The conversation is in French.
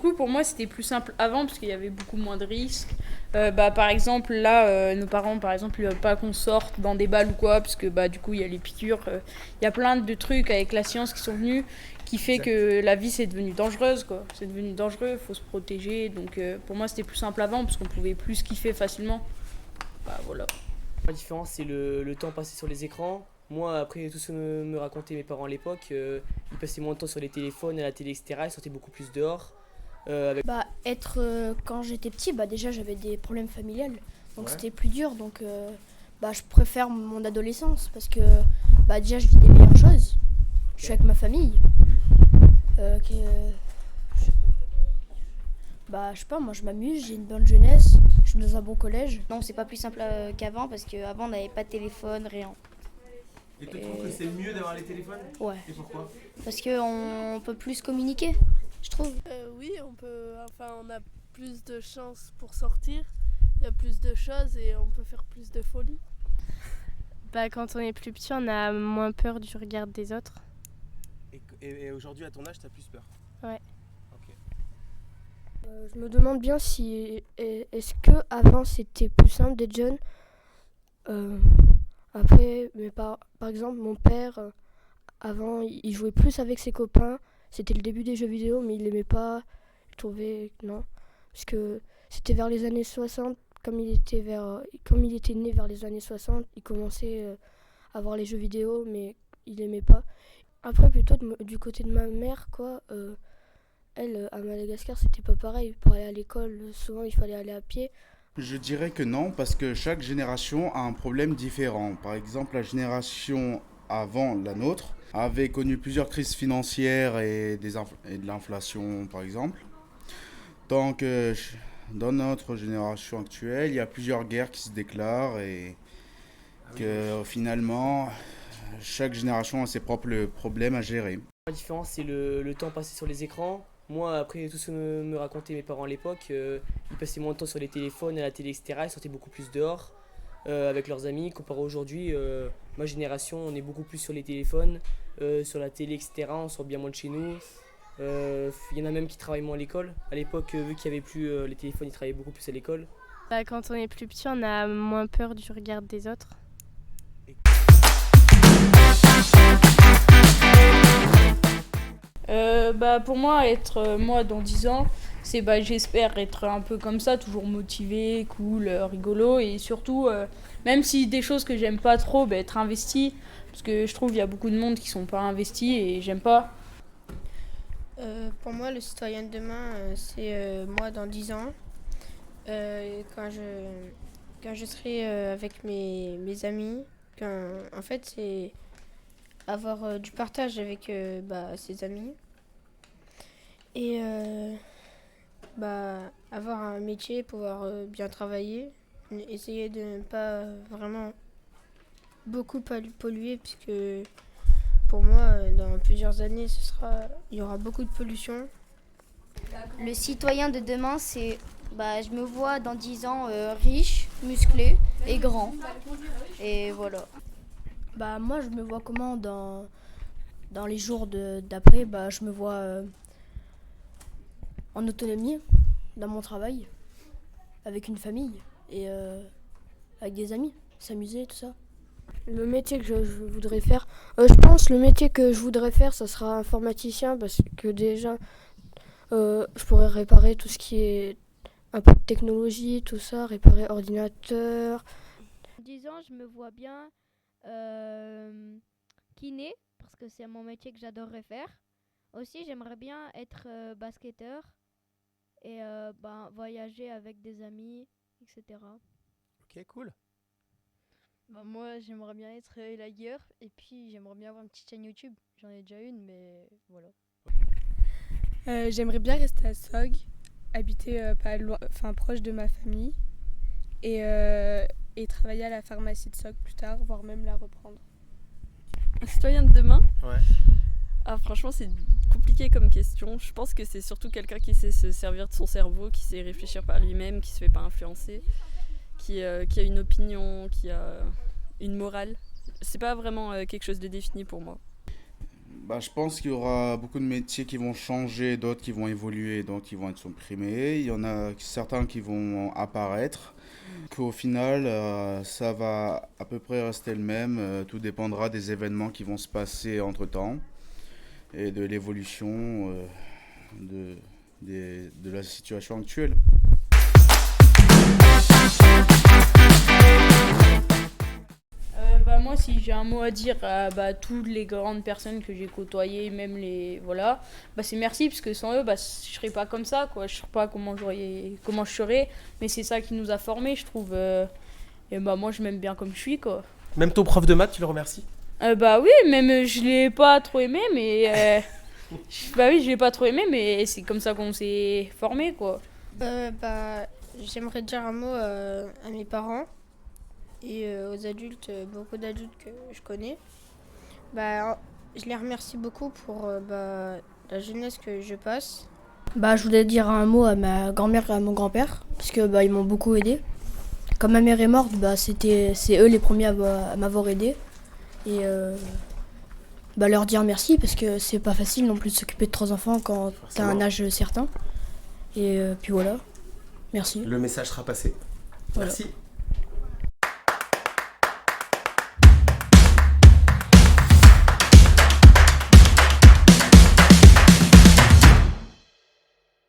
coup, pour moi, c'était plus simple avant parce qu'il y avait beaucoup moins de risques. Par exemple, là, nos parents, par exemple, ils veulent pas qu'on sorte dans des balles ou quoi, parce que du coup, il y a les piqûres. Il y a plein de trucs avec la science qui sont venus qui fait Exact. que la vie, c'est devenu dangereuse, quoi. C'est devenu dangereux, il faut se protéger. Donc, pour moi, c'était plus simple avant parce qu'on pouvait plus kiffer facilement. Voilà. La différence, c'est le temps passé sur les écrans. Moi, après tout ce que me racontaient mes parents à l'époque, ils passaient moins de temps sur les téléphones, à la télé, etc. Ils sortaient beaucoup plus dehors. Avec... Quand j'étais petit, déjà j'avais des problèmes familiales, donc Ouais. c'était plus dur. Donc je préfère mon adolescence parce que déjà je vis des meilleures choses. Je suis avec ma famille. Je sais pas, moi je m'amuse, j'ai une bonne jeunesse, je suis dans un bon collège. Non, c'est pas plus simple qu'avant parce qu'avant on n'avait pas de téléphone, rien. Et tu trouves que c'est mieux d'avoir les téléphones? Ouais, Et pourquoi? Parce qu'on peut plus communiquer, je trouve. Oui, on a plus de chances pour sortir, il y a plus de choses et on peut faire plus de folies. Quand on est plus petit, on a moins peur du regard des autres. Et aujourd'hui, à ton âge, t'as plus peur? Ouais. Ok. je me demande bien si est-ce que avant c'était plus simple d'être jeune. Après, par exemple, mon père, avant, il jouait plus avec ses copains. C'était le début des jeux vidéo, mais il aimait pas. Je trouvais non, parce que c'était vers les années 60. Comme il était né vers les années 60, il commençait à voir les jeux vidéo, mais il aimait pas. Après, plutôt du côté de ma mère, elle, à Madagascar, c'était pas pareil. Pour aller à l'école, souvent, il fallait aller à pied. Je dirais que non, parce que chaque génération a un problème différent. Par exemple, la génération avant la nôtre avait connu plusieurs crises financières et de l'inflation, par exemple. Donc, dans notre génération actuelle, il y a plusieurs guerres qui se déclarent et que finalement, chaque génération a ses propres problèmes à gérer. La différence, c'est le temps passé sur les écrans. Moi, après tout ce que me racontaient mes parents à l'époque, ils passaient moins de temps sur les téléphones, à la télé, etc. Ils sortaient beaucoup plus dehors avec leurs amis. Comparé à aujourd'hui, ma génération, on est beaucoup plus sur les téléphones, sur la télé, etc. On sort bien moins de chez nous. Il y en a même qui travaillent moins à l'école. À l'époque, vu qu'il n'y avait plus les téléphones, ils travaillaient beaucoup plus à l'école. Quand on est plus petit, on a moins peur du regard des autres. Pour moi, être moi dans 10 ans, c'est j'espère être un peu comme ça, toujours motivé, cool, rigolo et surtout, même si des choses que j'aime pas trop, être investi parce que je trouve qu'il y a beaucoup de monde qui sont pas investis et j'aime pas. Pour moi, le citoyen de demain, c'est moi dans 10 ans, quand je serai avec mes amis. En fait, c'est avoir du partage avec ses amis et avoir un métier, pouvoir bien travailler, essayer de ne pas vraiment beaucoup polluer, puisque pour moi, dans plusieurs années, il y aura beaucoup de pollution. Le citoyen de demain, je me vois dans 10 ans riche, musclé et grand. Et voilà. Moi, je me vois comment dans les jours d'après. Je me vois en autonomie, dans mon travail, avec une famille et avec des amis, s'amuser, tout ça. Le métier que je voudrais faire, je pense le métier que je voudrais faire, ça sera informaticien, parce que déjà, je pourrais réparer tout ce qui est un peu de technologie, tout ça, réparer ordinateur. En 10 ans, je me vois bien kiné, parce que c'est mon métier que j'adorerais faire. Aussi, j'aimerais bien être basketteur et voyager avec des amis, etc. Ok, cool. Moi, j'aimerais bien être élagueur et puis j'aimerais bien avoir une petite chaîne YouTube. J'en ai déjà une, mais voilà. J'aimerais bien rester à Sog, habiter pas loin, proche de ma famille et travailler à la pharmacie de Sog plus tard, voire même la reprendre. Un citoyen de demain? Ouais. Franchement, c'est compliqué comme question. Je pense que c'est surtout quelqu'un qui sait se servir de son cerveau, qui sait réfléchir par lui-même, qui se fait pas influencer, qui a une opinion, qui a une morale. C'est pas vraiment quelque chose de défini pour moi. Je pense qu'il y aura beaucoup de métiers qui vont changer, d'autres qui vont évoluer, d'autres qui vont être supprimés. Il y en a certains qui vont apparaître. Qu'au final, ça va à peu près rester le même. Tout dépendra des événements qui vont se passer entre-temps et de l'évolution de la situation actuelle. Moi, si j'ai un mot à dire à toutes les grandes personnes que j'ai côtoyées, même les voilà, c'est merci, parce que sans eux, je serais pas comme ça, quoi. Je sais pas comment je serais, mais c'est ça qui nous a formés, je trouve. Et moi, je m'aime bien comme je suis, quoi. Même ton prof de maths, tu le remercies? Oui, même je l'ai pas trop aimé, mais oui, je l'ai pas trop aimé, mais c'est comme ça qu'on s'est formés, quoi. J'aimerais dire un mot à mes parents et aux adultes, beaucoup d'adultes que je connais. Je les remercie beaucoup pour la jeunesse que je passe. Je voulais dire un mot à ma grand-mère et à mon grand-père, parce que ils m'ont beaucoup aidé. Quand ma mère est morte, c'est eux les premiers à m'avoir aidé. Et leur dire merci, parce que c'est pas facile non plus de s'occuper de 3 enfants quand t'as un âge certain. Et puis voilà, merci. Le message sera passé. Voilà. Merci.